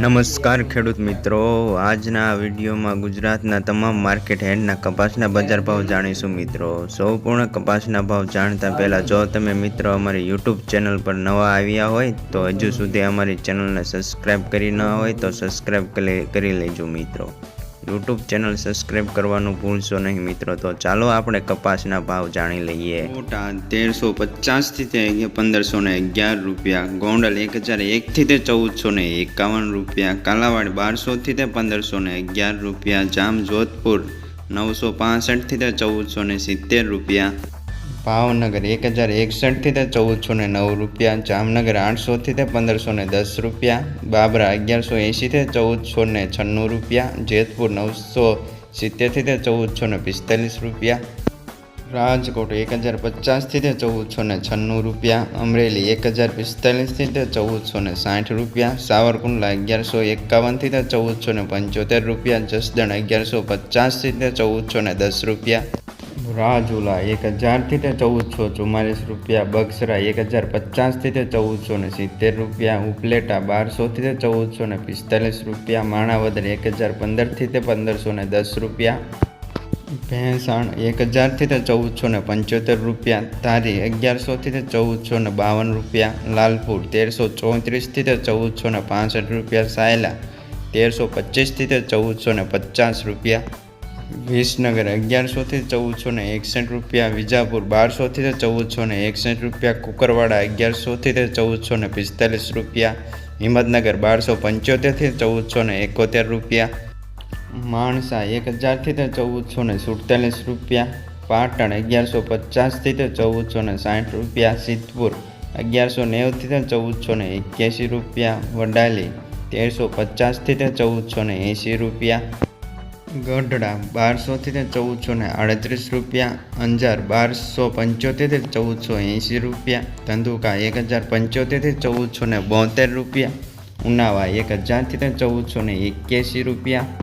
નમસ્કાર ખેડૂત મિત્રો, આજના આ વિડીયોમાં ગુજરાતના તમામ માર્કેટ યાર્ડના કપાસના બજાર ભાવ જાણીશું મિત્રો। સંપૂર્ણ કપાસના ભાવ જાણતા પહેલાં જો તમે મિત્રો અમારી યુટ્યુબ ચેનલ પર નવા આવ્યા હોય તો હજુ સુધી અમારી ચેનલને સબસ્ક્રાઈબ કરી ન હોય તો સબસ્ક્રાઈબ કરી લેજો મિત્રો। યુટ્યુબ ચેનલ સબસ્ક્રાઈબ કરવાનું ભૂલશો નહીં મિત્રો। તો ચાલો આપણે કપાસના ભાવ જાણી લઈએ। મોટા 1350 થી તે 1511 રૂપિયા, ગોંડલ 1001 થી તે 1451 રૂપિયા, કાલાવાડ 1200 થી તે 1511 રૂપિયા, જામ જોધપુર 965 થી તે 1470 રૂપિયા, ભાવનગર 1061 થી તે 1409 રૂપિયા, જામનગર 800 થી તે 1510 રૂપિયા, બાબરા 1180 થી 1496 રૂપિયા, જેતપુર 970 થી તે 1445 રૂપિયા, રાજકોટ 1050 થી તે 1496 રૂપિયા, અમરેલી 1045 થી તે 1460 રૂપિયા, સાવરકુંડલા 1151 થી તે 1475 રૂપિયા, જસદણ 1150 થી તે 1410 રૂપિયા, રાજુલા 1000 થી તે 1444 રૂપિયા, બગસરા 1050 થી તે 1470 રૂપિયા, ઉપલેટા 1200 થી તે 1445 રૂપિયા, માણાવદર 1015 થી તે 1510 રૂપિયા, ભેંસાણ 1000 થી તે 1475 રૂપિયા, ધારી 1100 થી તે 1452 રૂપિયા, લાલપુર 1334 થી તે 1465 રૂપિયા, સાયલા 1325 થી તે 1450 રૂપિયા, વિસનગર 1100 થી 1461 રૂપિયા, વિજાપુર 1200 થી તે 1461 રૂપિયા, કુકરવાડા 1100 થી તે 1445 રૂપિયા, હિંમતનગર 1275 થી 1471 રૂપિયા, માણસા 1000 થી તે 1447 રૂપિયા, પાટણ 1150 થી તે 1460 રૂપિયા, સિદ્ધપુર 1190 થી તે 1481 રૂપિયા, વડાલી 1350 થી તે 1480 રૂપિયા, ગઢડા 1200 થી તે 1438 રૂપિયા, અંજાર 1275 થી તે 1480 રૂપિયા, ધંધુકા 1075 થી 1472 રૂપિયા, ઉનાવા 1000 થી તે 1481 રૂપિયા,